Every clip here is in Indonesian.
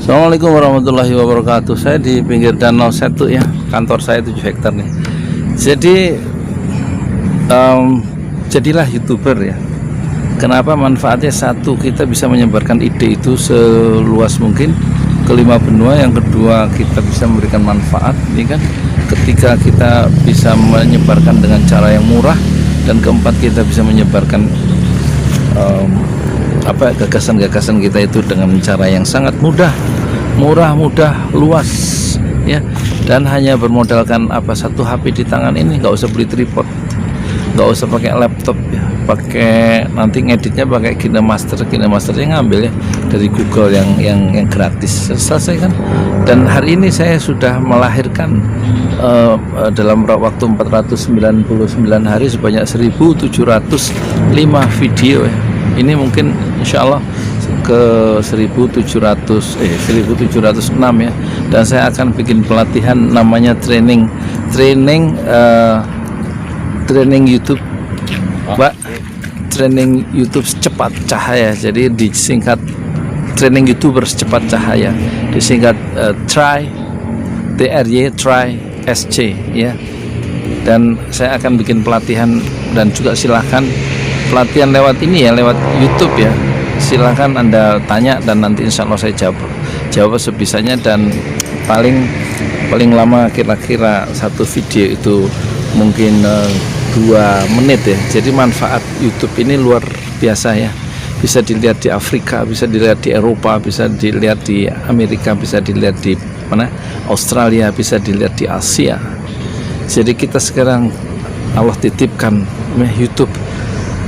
Assalamualaikum warahmatullahi wabarakatuh. Saya di pinggir Danau Setu ya, kantor saya 7 hektar nih. Jadi jadilah YouTuber ya. Kenapa? Manfaatnya satu, kita bisa menyebarkan ide itu seluas mungkin ke 5 benua. Yang kedua, kita bisa memberikan manfaat ini kan, ketika kita bisa menyebarkan dengan cara yang murah. Dan keempat, kita bisa menyebarkan gagasan-gagasan kita itu dengan cara yang sangat murah, luas ya, dan hanya bermodalkan satu HP di tangan ini. Nggak usah beli tripod, nggak usah pakai laptop ya, pakai nanti ngeditnya pakai KineMasternya ngambil ya dari Google yang gratis, selesai kan. Dan hari ini saya sudah melahirkan dalam waktu 499 hari sebanyak 1705 video ya. Ini mungkin insya Allah ke 1706 ya. Dan saya akan bikin pelatihan namanya training YouTube, Pak. Training YouTube cepat cahaya. Jadi disingkat training YouTuber cepat cahaya. Disingkat try SC ya. Dan saya akan bikin pelatihan, dan juga silahkan pelatihan lewat ini ya, lewat YouTube ya. Silahkan Anda tanya dan nanti insya Allah saya jawab sebisanya. Dan paling lama kira-kira satu video itu mungkin 2 menit ya. Jadi manfaat YouTube ini luar biasa ya. Bisa dilihat di Afrika, bisa dilihat di Eropa, bisa dilihat di Amerika, bisa dilihat di Australia, bisa dilihat di Asia. Jadi kita sekarang Allah titipkan YouTube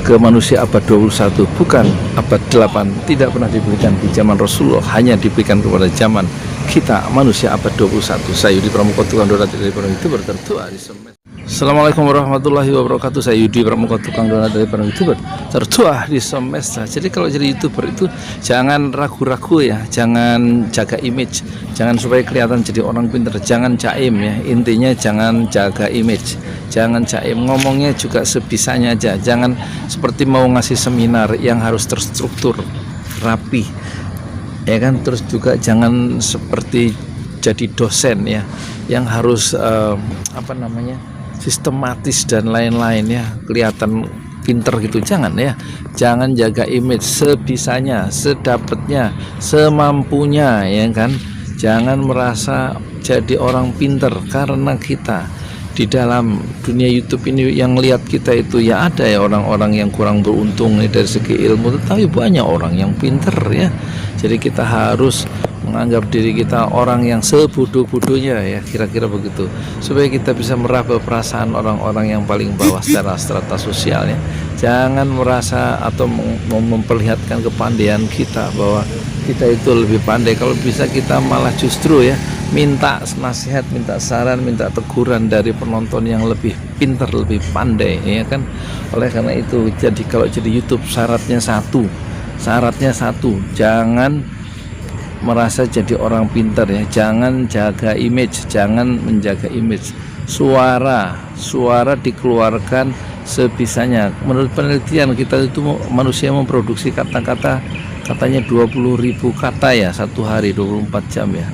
ke manusia abad 21, bukan abad 8. Tidak pernah diberikan di zaman Rasulullah, hanya diberikan kepada zaman kita manusia abad 21. Saya Yudi Pramuko, tukang donat dari YouTuber tertua di semesta. Assalamualaikum warahmatullahi wabarakatuh. Saya Yudi Pramuko, tukang donat dari YouTuber tertua di semesta. Jadi kalau jadi YouTuber itu jangan ragu-ragu ya, jangan jaga image, jangan supaya kelihatan jadi orang pintar, jangan jaim ya. Intinya jangan jaga image, jangan jaim, ngomongnya juga sebisanya aja. Jangan seperti mau ngasih seminar yang harus terstruktur, rapi ya kan. Terus juga jangan seperti jadi dosen ya, yang harus sistematis dan lain-lain ya, kelihatan pinter gitu. Jangan ya, jangan jaga image, sebisanya, sedapatnya, semampunya ya kan. Jangan merasa jadi orang pinter, karena kita di dalam dunia YouTube ini yang lihat kita itu ya ada ya orang-orang yang kurang beruntung dari segi ilmu, tetapi banyak orang yang pinter ya. Jadi kita harus menganggap diri kita orang yang sebodoh-bodohnya ya, kira-kira begitu, supaya kita bisa meraba perasaan orang-orang yang paling bawah secara strata sosial ya. Jangan merasa atau memperlihatkan kepandaian kita bahwa kita itu lebih pandai. Kalau bisa kita malah justru ya minta nasihat, minta saran, minta teguran dari penonton yang lebih pintar, lebih pandai ya kan. Oleh karena itu, jadi kalau jadi YouTube syaratnya satu, jangan merasa jadi orang pintar ya, jangan jaga image, jangan menjaga image. Suara dikeluarkan sebisanya. Menurut penelitian kita itu manusia memproduksi kata-kata katanya 20.000 kata ya satu hari, 24 jam ya.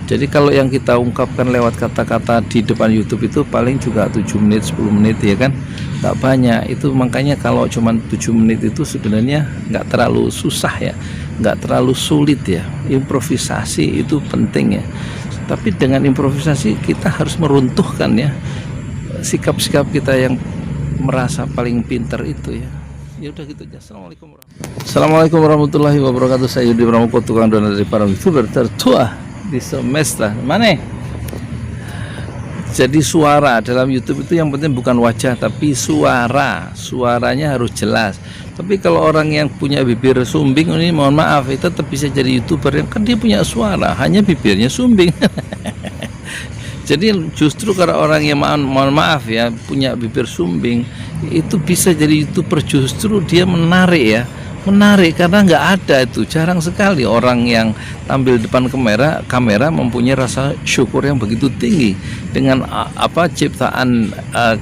Jadi kalau yang kita ungkapkan lewat kata-kata di depan YouTube itu paling juga 7 menit, 10 menit ya kan, nggak banyak itu. Makanya kalau cuma 7 menit itu sebenarnya nggak terlalu susah ya, nggak terlalu sulit ya. Improvisasi itu penting ya, tapi dengan improvisasi kita harus meruntuhkan ya sikap-sikap kita yang merasa paling pintar itu ya. Ya udah gitu aja. Assalamualaikum warahmatullahi wabarakatuh. Saya Yudi Pramuko, tukang donat dari YouTuber tertua di semesta. Mana? Jadi suara dalam YouTube itu yang penting bukan wajah, tapi suaranya harus jelas. Tapi kalau orang yang punya bibir sumbing ini, mohon maaf, itu tetap bisa jadi YouTuber yang kan dia punya suara, hanya bibirnya sumbing. Jadi justru kalau orang yang mohon maaf ya punya bibir sumbing itu bisa jadi YouTuber, justru dia menarik ya, menarik karena nggak ada itu, jarang sekali orang yang tampil depan kamera mempunyai rasa syukur yang begitu tinggi dengan ciptaan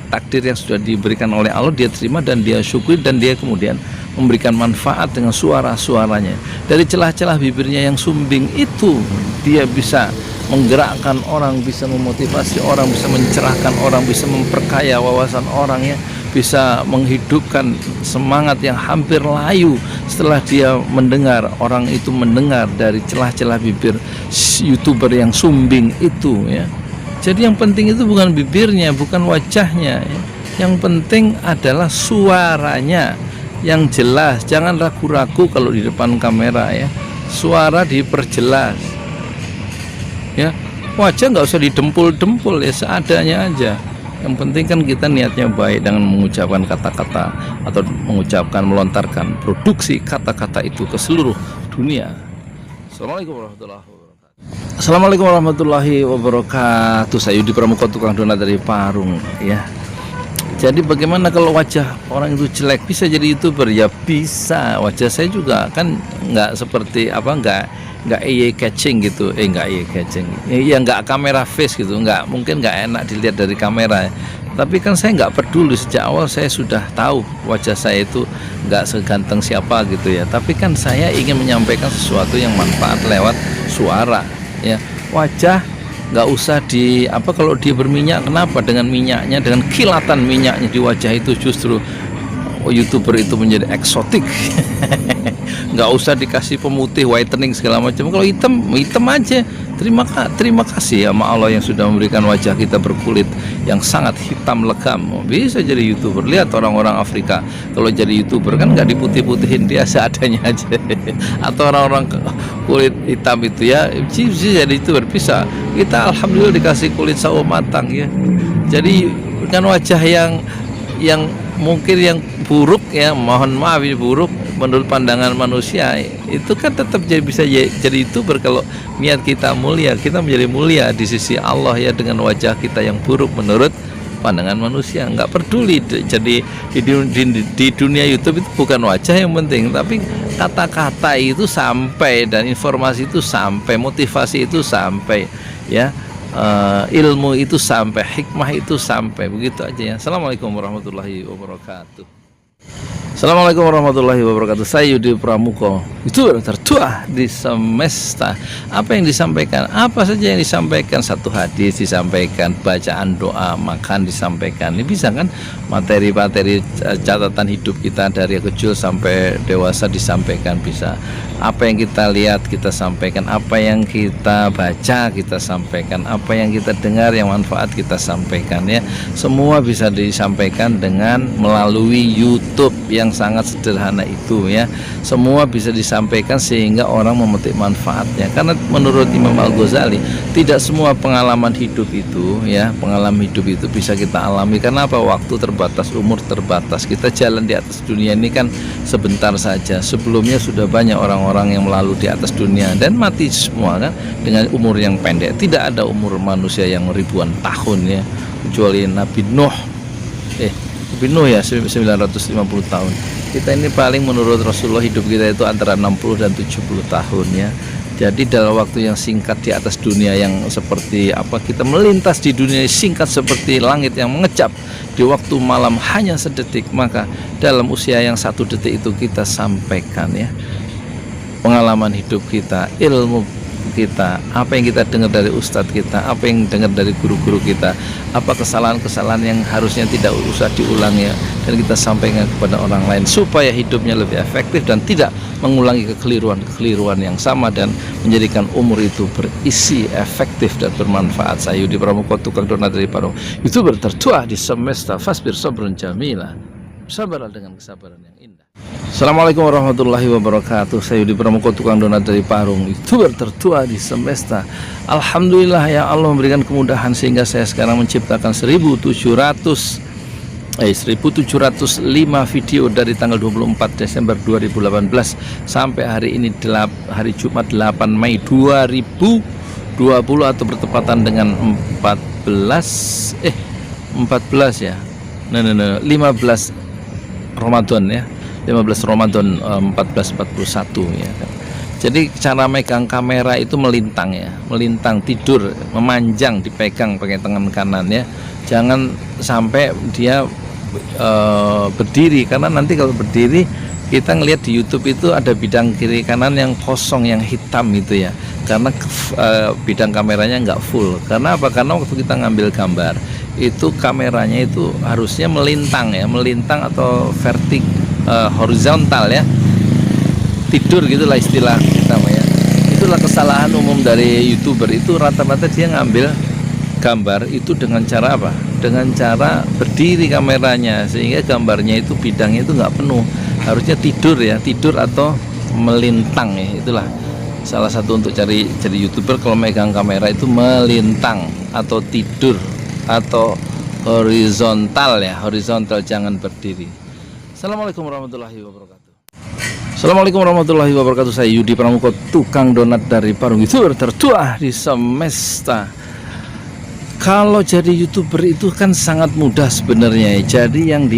takdir yang sudah diberikan oleh Allah, dia terima dan dia syukuri, dan dia kemudian memberikan manfaat dengan suara-suaranya. Dari celah-celah bibirnya yang sumbing itu dia bisa menggerakkan orang, bisa memotivasi orang, bisa mencerahkan orang, bisa memperkaya wawasan orang, ya, bisa menghidupkan semangat yang hampir layu setelah dia mendengar, orang itu mendengar dari celah-celah bibir YouTuber yang sumbing itu, ya. Jadi yang penting itu bukan bibirnya, bukan wajahnya, ya. Yang penting adalah suaranya yang jelas. Jangan ragu-ragu kalau di depan kamera, ya. Suara diperjelas, ya. Wajah nggak usah didempul-dempul, ya, seadanya aja. Yang penting kan kita niatnya baik dengan mengucapkan kata-kata atau melontarkan produksi kata-kata itu ke seluruh dunia. Assalamualaikum warahmatullahi wabarakatuh. Assalamualaikum warahmatullahi wabarakatuh. Saya Yudi Pramuko, tukang donat dari Parung, ya. Jadi bagaimana kalau wajah orang itu jelek bisa jadi YouTuber? Ya bisa. Wajah saya juga kan nggak seperti nggak eye catching gitu, nggak eye catching, ya nggak kamera face gitu, mungkin nggak enak dilihat dari kamera. Tapi kan saya nggak peduli, sejak awal saya sudah tahu wajah saya itu nggak seganteng siapa gitu, ya. Tapi kan saya ingin menyampaikan sesuatu yang manfaat lewat suara, ya. Wajah nggak usah kalau dia berminyak, kenapa dengan minyaknya, dengan kilatan minyaknya di wajah itu justru YouTuber itu menjadi eksotik. Nggak usah dikasih pemutih, whitening segala macam. Kalau hitam aja. Terima kasih sama Allah yang sudah memberikan wajah kita berkulit yang sangat hitam legam, bisa jadi YouTuber. Lihat orang-orang Afrika kalau jadi YouTuber kan nggak diputih-putihin, dia seadanya aja. Atau orang-orang kulit hitam itu, ya, bisa jadi YouTuber, bisa. Kita alhamdulillah dikasih kulit sawo matang, ya. Jadi kan wajah yang mungkin yang buruk, ya, mohon maaf ini buruk menurut pandangan manusia, itu kan tetap bisa jadi YouTuber kalau niat kita mulia. Kita menjadi mulia di sisi Allah, ya, dengan wajah kita yang buruk menurut pandangan manusia. Nggak peduli. Jadi di dunia YouTube itu bukan wajah yang penting, tapi kata-kata itu sampai, dan informasi itu sampai, motivasi itu sampai, ya. Ilmu itu sampai, hikmah itu sampai, begitu aja, ya. Assalamualaikum warahmatullahi wabarakatuh. Assalamualaikum warahmatullahi wabarakatuh. Saya Yudi Pramuko, YouTuber tertua di semesta. Apa yang disampaikan, apa saja yang disampaikan, satu hadis disampaikan, bacaan doa, makan disampaikan. Ini bisa kan, materi-materi catatan hidup kita dari kecil sampai dewasa disampaikan, bisa. Apa yang kita lihat kita sampaikan, apa yang kita baca kita sampaikan, apa yang kita dengar yang manfaat kita sampaikan, ya. Semua bisa disampaikan dengan melalui YouTube yang sangat sederhana itu, ya. Semua bisa disampaikan sehingga orang memetik manfaatnya. Karena menurut Imam Al-Ghazali, tidak semua pengalaman hidup itu, ya, pengalaman hidup itu bisa kita alami. Karena apa? Waktu terbatas, umur terbatas. Kita jalan di atas dunia ini kan sebentar saja. Sebelumnya sudah banyak orang-orang yang melalui di atas dunia dan mati semua kan dengan umur yang pendek. Tidak ada umur manusia yang ribuan tahun, ya, kecuali Nabi Nuh. Nabi Nuh, ya, 950 tahun. Kita ini paling menurut Rasulullah hidup kita itu antara 60 dan 70 tahun, ya. Jadi dalam waktu yang singkat di atas dunia yang seperti kita melintas di dunia singkat seperti langit yang mengecap di waktu malam hanya sedetik, maka dalam usia yang 1 detik itu kita sampaikan, ya, pengalaman hidup kita, ilmu kita, apa yang kita dengar dari ustadz kita, apa yang dengar dari guru-guru kita, apa kesalahan-kesalahan yang harusnya tidak usah diulang, ya, dan kita sampaikan kepada orang lain supaya hidupnya lebih efektif dan tidak mengulangi kekeliruan yang sama dan menjadikan umur itu berisi, efektif dan bermanfaat. Saya Yudi Pramuko, tukang donat dari Parung, YouTuber tertua di semesta. Fasbir sabrun jamila, sabarlah dengan kesabaran yang indah. Assalamualaikum warahmatullahi wabarakatuh. Saya Yudi Pramuko, tukang donat dari Parung, YouTuber tertua di semesta. Alhamdulillah, ya Allah memberikan kemudahan sehingga saya sekarang menciptakan 1705 video dari tanggal 24 Desember 2018 sampai hari ini, hari Jumat 8 Mei 2020 atau bertepatan dengan 15 Ramadan, ya. 15 Ramadan 1441 ya kan. Jadi cara megang kamera itu melintang ya, melintang, tidur, memanjang, dipegang pakai tangan kanan ya. Jangan sampai dia berdiri, karena nanti kalau berdiri kita ngelihat di YouTube itu ada bidang kiri kanan yang kosong, yang hitam gitu ya, karena bidang kameranya nggak full. Karena apa? Karena waktu kita ngambil gambar itu kameranya itu harusnya melintang ya, melintang atau horizontal ya, tidur gitulah istilah kita ya. Itulah kesalahan umum dari YouTuber, itu rata-rata dia ngambil gambar itu dengan cara apa? Dengan cara berdiri kameranya, sehingga gambarnya itu bidangnya itu nggak penuh. Harusnya tidur ya, tidur atau melintang ya. Itulah salah satu untuk jadi YouTuber, kalau megang kamera itu melintang atau tidur atau horizontal ya, horizontal, jangan berdiri. Assalamualaikum warahmatullahi wabarakatuh. Assalamualaikum warahmatullahi wabarakatuh. Saya Yudi Pramuko, tukang donat dari Parung YouTuber tertua di semesta. Kalau jadi YouTuber itu kan sangat mudah sebenarnya ya. Jadi yang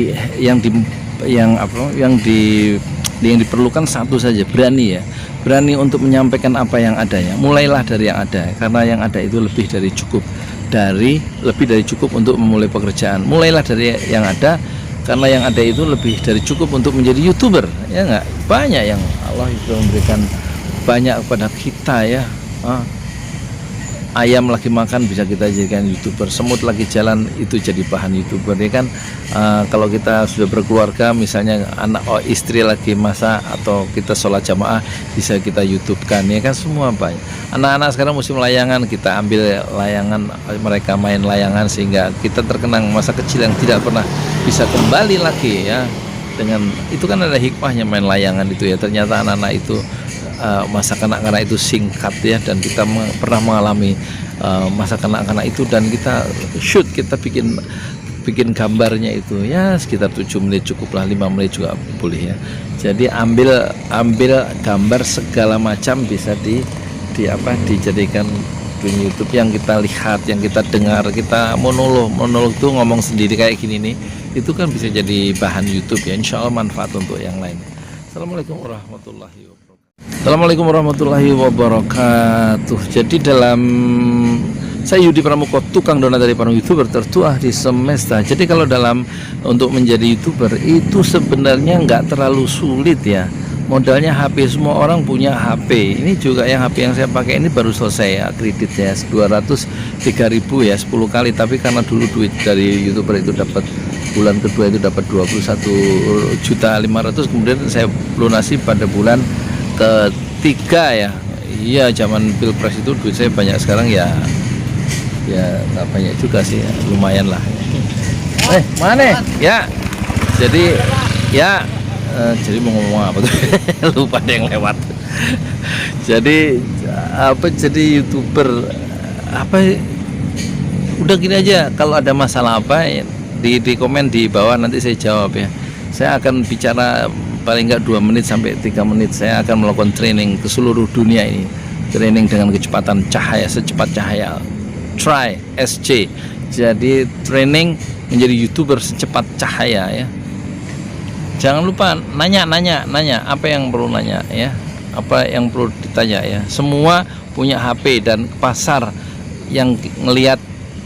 diperlukan satu saja, berani ya, berani untuk menyampaikan apa yang adanya. Mulailah dari yang ada, karena yang ada itu lebih dari cukup untuk memulai pekerjaan. Mulailah dari yang ada, karena yang ada itu lebih dari cukup untuk menjadi YouTuber ya nggak. Banyak yang Allah itu memberikan banyak kepada kita ya. Ayam lagi makan bisa kita jadikan YouTuber, semut lagi jalan itu jadi bahan YouTuber ya kan. Kalau kita sudah berkeluarga, misalnya istri lagi masak atau kita sholat jamaah, bisa kita YouTubekan ya kan. Semua banyak. Anak-anak sekarang musim layangan, kita ambil layangan, mereka main layangan sehingga kita terkenang masa kecil yang tidak pernah bisa kembali lagi ya. Dengan itu kan ada hikmahnya main layangan itu ya. Ternyata anak-anak itu masa kanak-kanak itu singkat ya, dan kita pernah mengalami masa kanak-kanak itu, dan kita bikin gambarnya itu ya sekitar 7 menit cukuplah, 5 menit juga boleh ya. Jadi ambil gambar segala macam bisa dijadikan di YouTube, yang kita lihat, yang kita dengar, kita monolog tuh ngomong sendiri kayak gini nih, itu kan bisa jadi bahan YouTube ya, insya Allah manfaat untuk yang lain. Assalamualaikum warahmatullahi wabarakatuh. Assalamualaikum warahmatullahi wabarakatuh. Jadi saya Yudi Pramuko, tukang donat dari Parung YouTuber tertua di semesta. Jadi kalau untuk menjadi YouTuber itu sebenarnya nggak terlalu sulit ya. Modalnya HP, semua orang punya HP. Ini juga yang HP yang saya pakai ini baru selesai ya, kreditnya 203.000 ya, 10 kali. Tapi karena dulu duit dari YouTuber itu dapat bulan kedua itu dapat 21.500.000, kemudian saya lunasi pada bulan ketiga ya. Iya, zaman Pilpres itu duit saya banyak, sekarang ya nggak banyak juga sih ya, lumayan lah. Mana ya, jadi mau ngomong apa tuh lupa ada yang lewat. Jadi YouTuber udah gini aja, kalau ada masalah apa di komen di bawah, nanti saya jawab ya. Saya akan bicara paling nggak 2 menit sampai 3 menit. Saya akan melakukan training ke seluruh dunia ini, training dengan kecepatan cahaya, secepat cahaya, try SC. Jadi training menjadi YouTuber secepat cahaya ya. Jangan lupa nanya apa yang perlu nanya ya, apa yang perlu ditanya ya. Semua punya HP, dan pasar yang ngelihat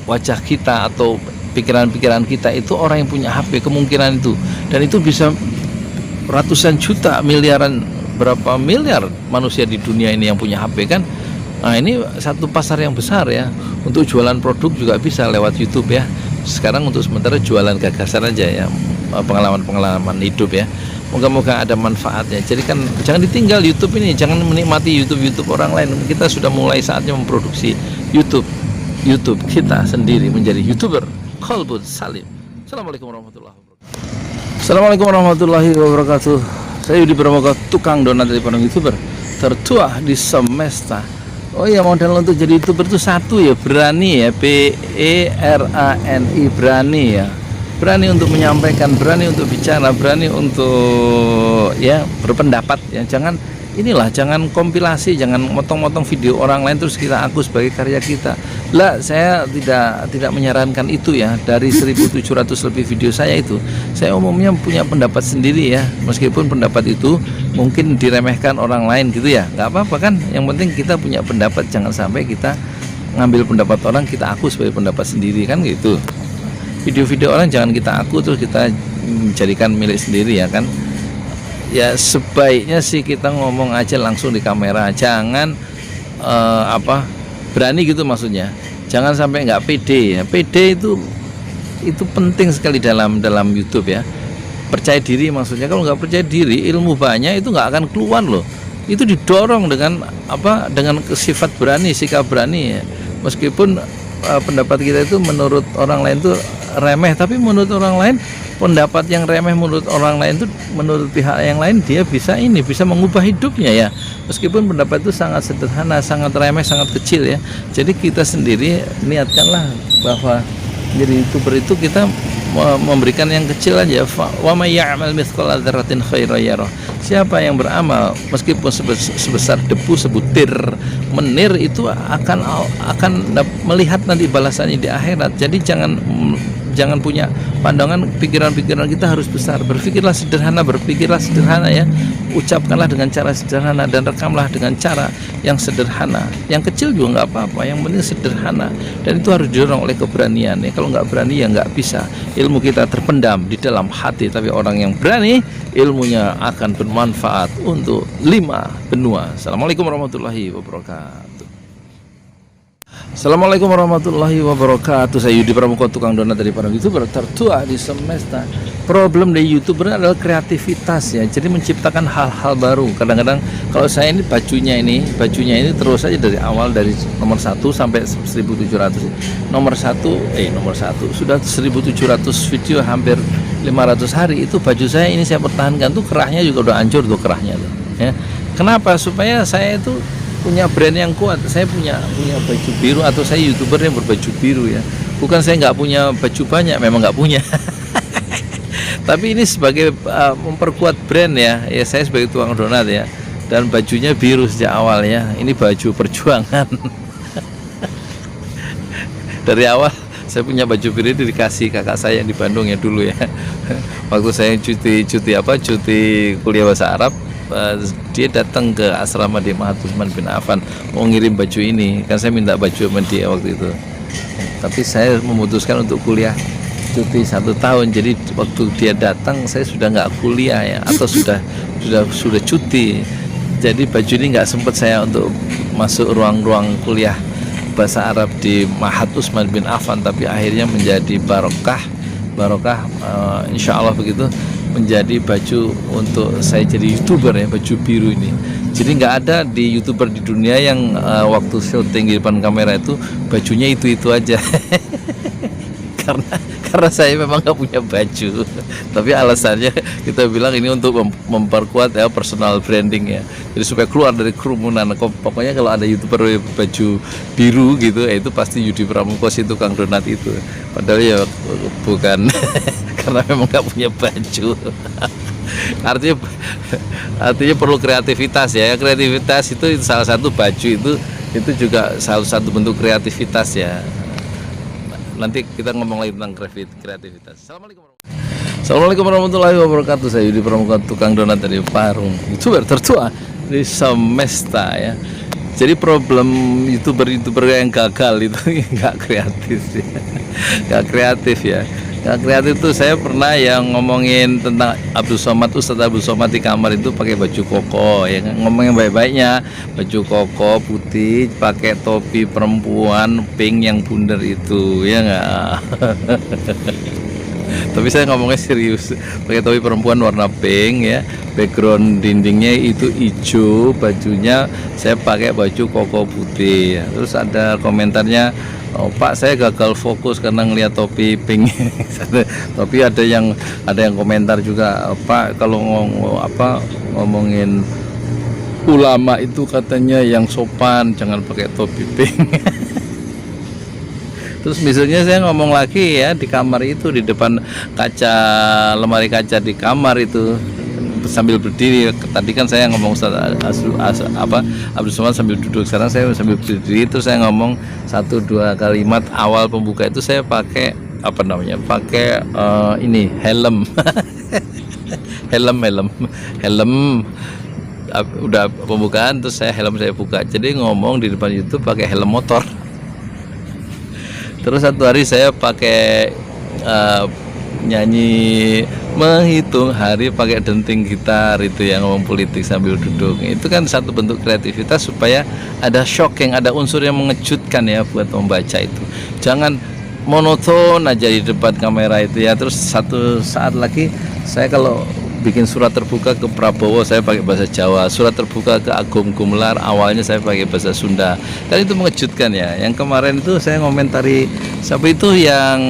wajah kita atau pikiran-pikiran kita itu orang yang punya HP, kemungkinan itu, dan itu bisa ratusan juta, miliaran, berapa miliar manusia di dunia ini yang punya HP kan. Nah, ini satu pasar yang besar ya. Untuk jualan produk juga bisa lewat YouTube ya. Sekarang untuk sementara jualan gagasan aja ya, pengalaman hidup ya. Moga-moga ada manfaatnya. Jadi kan jangan ditinggal YouTube ini, jangan menikmati YouTube orang lain. Kita sudah mulai saatnya memproduksi YouTube kita sendiri, menjadi YouTuber qalbun salim. Assalamualaikum warahmatullahi wabarakatuh. Assalamualaikum warahmatullahi wabarakatuh. Saya Yudi Pramuko, tukang donat dari Parung YouTuber tertua di semesta. Oh ya, modal untuk jadi YouTuber itu satu ya, berani ya, BERANI, berani ya. Berani untuk menyampaikan, berani untuk bicara, berani untuk ya berpendapat ya. Jangan kompilasi, jangan motong-motong video orang lain terus kita aku sebagai karya kita. Lah, saya tidak menyarankan itu ya. Dari 1.700 lebih video saya itu, saya umumnya punya pendapat sendiri ya. Meskipun pendapat itu mungkin diremehkan orang lain gitu ya, nggak apa-apa kan. Yang penting kita punya pendapat, jangan sampai kita ngambil pendapat orang kita aku sebagai pendapat sendiri kan gitu. Video-video orang jangan kita aku terus kita jadikan milik sendiri ya kan. Ya sebaiknya sih kita ngomong aja langsung di kamera, jangan berani gitu maksudnya. Jangan sampai nggak pede ya. Pede itu penting sekali dalam YouTube ya. Percaya diri maksudnya. Kalau nggak percaya diri, ilmu banyak itu nggak akan keluar loh. Itu didorong dengan dengan sifat berani, sikap berani ya. Meskipun pendapat kita itu menurut orang lain itu remeh, tapi menurut orang lain pendapat yang remeh menurut orang lain itu menurut pihak yang lain dia bisa mengubah hidupnya ya. Meskipun pendapat itu sangat sederhana, sangat remeh, sangat kecil ya. Jadi kita sendiri niatkanlah bahwa jadi YouTuber itu kita memberikan yang kecil aja. Wa may ya'mal mithqala dzarratin khairan yarah. Siapa yang beramal meskipun sebesar debu sebutir menir itu akan melihat nanti balasannya di akhirat. Jadi jangan punya pandangan pikiran-pikiran kita harus besar. Berpikirlah sederhana ya. Ucapkanlah dengan cara sederhana dan rekamlah dengan cara yang sederhana. Yang kecil juga nggak apa-apa, yang penting sederhana. Dan itu harus didorong oleh keberanian ya. Kalau nggak berani ya nggak bisa. Ilmu kita terpendam di dalam hati, tapi orang yang berani ilmunya akan bermanfaat untuk 5 benua. Assalamualaikum warahmatullahi wabarakatuh. Assalamualaikum warahmatullahi wabarakatuh. Saya Yudi Pramuka, tukang donat dari para YouTuber tertua di semesta. Problem dari YouTuber adalah kreativitas ya. Jadi menciptakan hal-hal baru. Kadang-kadang kalau saya ini bajunya ini terus saja dari awal, dari nomor 1 sampai 1.700. Nomor 1 sudah 1.700 video, hampir 500 hari. Itu baju saya ini saya pertahankan tuh, kerahnya juga udah hancur tuh kerahnya tuh ya. Kenapa? Supaya saya itu punya brand yang kuat. Saya punya baju biru, atau saya YouTuber yang berbaju biru ya. Bukan saya nggak punya baju banyak, memang nggak punya. Tapi ini sebagai memperkuat brand ya. Ya saya sebagai tukang donat ya. Dan bajunya biru sejak awal ya. Ini baju perjuangan. Dari awal saya punya baju biru itu dikasih kakak saya yang di Bandung ya dulu ya. Waktu saya cuti kuliah bahasa Arab, dia datang ke asrama di Mahat Utsman bin Affan mau ngirim baju ini, kan saya minta baju sama dia waktu itu. Tapi saya memutuskan untuk kuliah cuti 1 tahun, jadi waktu dia datang saya sudah nggak kuliah ya, atau sudah cuti. Jadi baju ini nggak sempat saya untuk masuk ruang kuliah bahasa Arab di Mahat Utsman bin Affan, tapi akhirnya menjadi barokah insya Allah begitu, menjadi baju untuk saya jadi YouTuber ya, baju biru ini. Jadi nggak ada di YouTuber di dunia yang waktu syuting di depan kamera itu bajunya itu aja. karena saya memang nggak punya baju. Tapi alasannya kita bilang ini untuk memperkuat ya personal branding ya. Jadi supaya keluar dari kerumunan. Pokoknya kalau ada YouTuber baju biru gitu, itu pasti Yudi Pramuka si tukang donat itu. Padahal ya bukan. Karena memang nggak punya baju. artinya perlu kreativitas ya. Kreativitas itu salah satu baju itu juga salah satu bentuk kreativitas ya. Nanti kita ngomong lagi tentang kreativitas. Assalamualaikum warahmatullahi wabarakatuh. Saya Yudi Pramuka, tukang donat dari Parung, YouTuber tertua di semesta ya. Jadi problem YouTuber yang gagal itu nggak kreatif ya. Nggak kreatif ya. Nggak kreatif itu saya pernah yang ngomongin tentang Ustadz Abdul Somad di kamar itu pakai baju koko ya, ngomongin baik-baiknya, baju koko putih, pakai topi perempuan pink yang bundar itu ya nggak. Tapi saya ngomongnya serius, pakai topi perempuan warna pink ya, background dindingnya itu hijau, bajunya saya pakai baju koko putih ya. Terus ada komentarnya, oh, Pak, saya gagal fokus karena ngelihat topi pink. Tapi ada yang komentar juga, Pak, kalau ngomongin ulama itu katanya yang sopan, jangan pakai topi pink. Terus misalnya saya ngomong lagi ya di kamar itu, di depan lemari kaca di kamar itu, sambil berdiri. Tadi kan saya ngomong Abdul Somad sambil duduk, sekarang saya sambil berdiri. Terus saya ngomong 1-2 kalimat awal pembuka itu saya pakai pakai ini helm. helm udah pembukaan, terus helm saya buka, jadi ngomong di depan YouTube pakai helm motor. Terus satu hari saya pakai nyanyi menghitung hari pakai denting gitar, itu yang ngomong politik sambil duduk. Itu kan satu bentuk kreativitas supaya ada shocking, ada unsur yang mengejutkan ya buat membaca itu. Jangan monoton aja di depan kamera itu ya. Terus satu saat lagi saya kalau bikin surat terbuka ke Prabowo saya pakai bahasa Jawa, surat terbuka ke Agung Gumelar awalnya saya pakai bahasa Sunda. Kan itu mengejutkan ya. Yang kemarin itu saya ngomentari siapa itu yang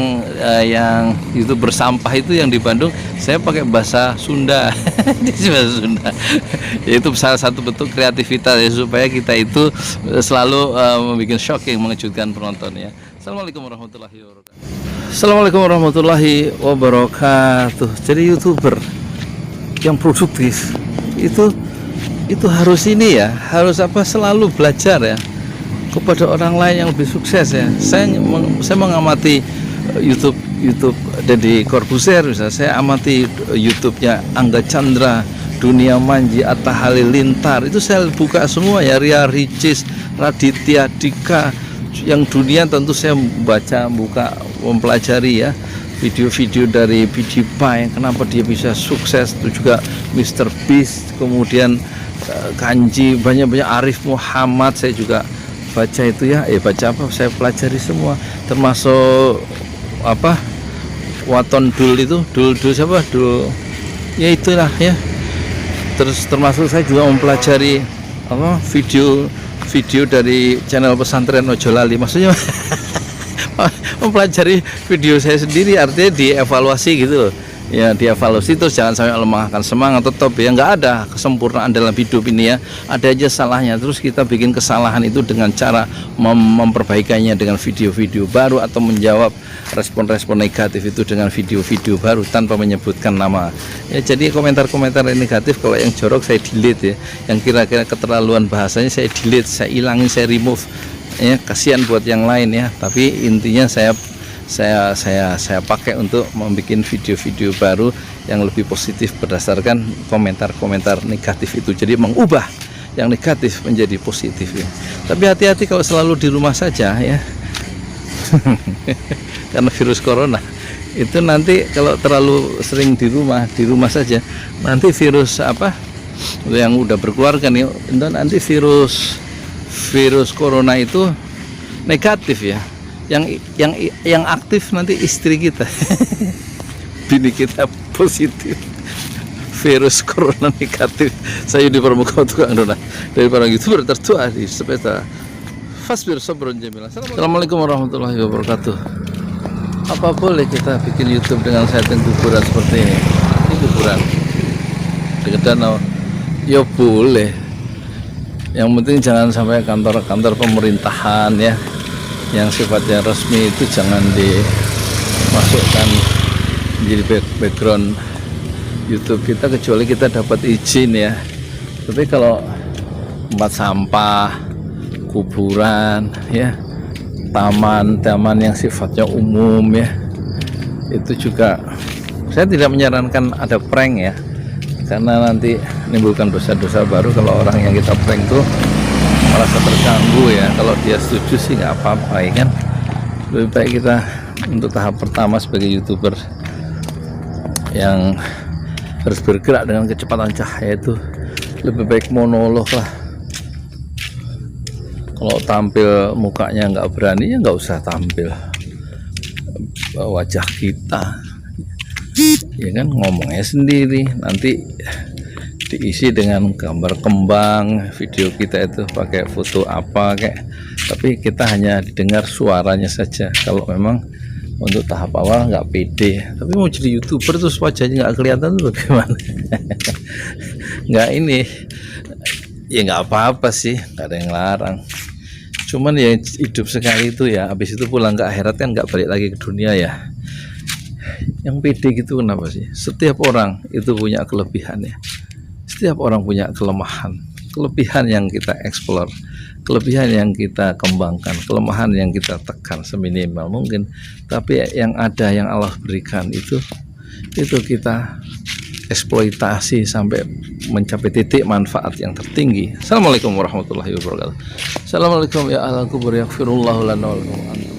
itu bersampah itu yang di Bandung, saya pakai bahasa Sunda. Bahasa Sunda. Itu salah satu bentuk kreativitas ya, supaya kita itu selalu membuat shocking, mengejutkan penonton ya. Assalamualaikum warahmatullahi wabarakatuh. Assalamualaikum warahmatullahi wabarakatuh. Jadi YouTuber yang produktif itu harus ini ya, harus selalu belajar ya kepada orang lain yang lebih sukses ya. Saya mengamati YouTube Deddy Corbuzier misalnya, saya amati YouTube-nya Angga Chandra, Dunia Manji, Atta Halilintar, itu saya buka semua ya, Ria Ricis, Raditya Dika. Yang dunia tentu saya buka mempelajari ya, video-video dari PewDiePie, kenapa dia bisa sukses, itu juga Mr. Beast, kemudian Kanji, banyak-banyak, Arif Muhammad saya juga baca itu ya, saya pelajari semua, termasuk Waton Dul itu, Dul siapa? Dul ya itulah ya. Terus termasuk saya juga mempelajari video dari channel pesantren Ojo Lali, maksudnya mempelajari video saya sendiri, artinya dievaluasi gitu loh ya, dievaluasi. Terus jangan sampai melemahkan semangat, tetap ya, nggak ada kesempurnaan dalam hidup ini ya, ada aja salahnya. Terus kita bikin kesalahan itu dengan cara memperbaikannya dengan video-video baru, atau menjawab respon-respon negatif itu dengan video-video baru tanpa menyebutkan nama ya. Jadi komentar-komentar negatif kalau yang jorok saya delete ya, yang kira-kira keterlaluan bahasanya saya delete, saya ilangin, saya remove ya, kasihan buat yang lain ya. Tapi intinya saya pakai untuk membuat video-video baru yang lebih positif berdasarkan komentar-komentar negatif itu, jadi mengubah yang negatif menjadi positif ya. Tapi hati-hati kalau selalu di rumah saja ya. Karena virus corona itu nanti kalau terlalu sering di rumah saja, nanti virus yang udah berkeluarga nih, nanti virus corona itu negatif ya, yang aktif nanti istri kita. Bini kita positif, virus corona negatif. Saya di Pramuka tukang donat dari para YouTuber tertua di sepeda Fasbir Sabrun Jamila. Assalamualaikum warahmatullahi wabarakatuh. Apa boleh kita bikin YouTube dengan setting kuburan seperti ini? Ini kuburan dekat danau ya boleh, yang penting jangan sampai kantor-kantor pemerintahan ya, yang sifatnya resmi itu jangan dimasukkan menjadi background YouTube kita, kecuali kita dapat izin ya. Tapi kalau tempat sampah, kuburan ya, taman yang sifatnya umum ya, itu juga saya tidak menyarankan ada prank ya, karena nanti menimbulkan dosa-dosa baru kalau orang yang kita prank tuh merasa terganggu ya. Kalau dia setuju sih nggak apa-apa ya kan. Lebih baik kita untuk tahap pertama sebagai YouTuber yang harus bergerak dengan kecepatan cahaya itu lebih baik monolog lah. Kalau tampil mukanya nggak berani ya nggak usah tampil wajah kita ya kan, ngomongnya sendiri, nanti diisi dengan gambar kembang, video kita itu pakai foto tapi kita hanya didengar suaranya saja. Kalau memang untuk tahap awal nggak pede, tapi mau jadi YouTuber terus wajahnya nggak kelihatan tuh bagaimana? Nggak ini ya nggak apa-apa sih, nggak ada yang larang. Cuman ya hidup sekali itu ya, habis itu pulang ke akhirat kan nggak balik lagi ke dunia ya. Yang pede gitu kenapa sih? Setiap orang itu punya kelebihannya. Setiap orang punya kelemahan, kelebihan yang kita eksplor, kelebihan yang kita kembangkan, kelemahan yang kita tekan seminimal mungkin. Tapi yang ada, yang Allah berikan itu kita eksploitasi sampai mencapai titik manfaat yang tertinggi. Assalamualaikum warahmatullahi wabarakatuh. Assalamualaikum ya ahlal kubur, yaghfirullahu lana wa lakum.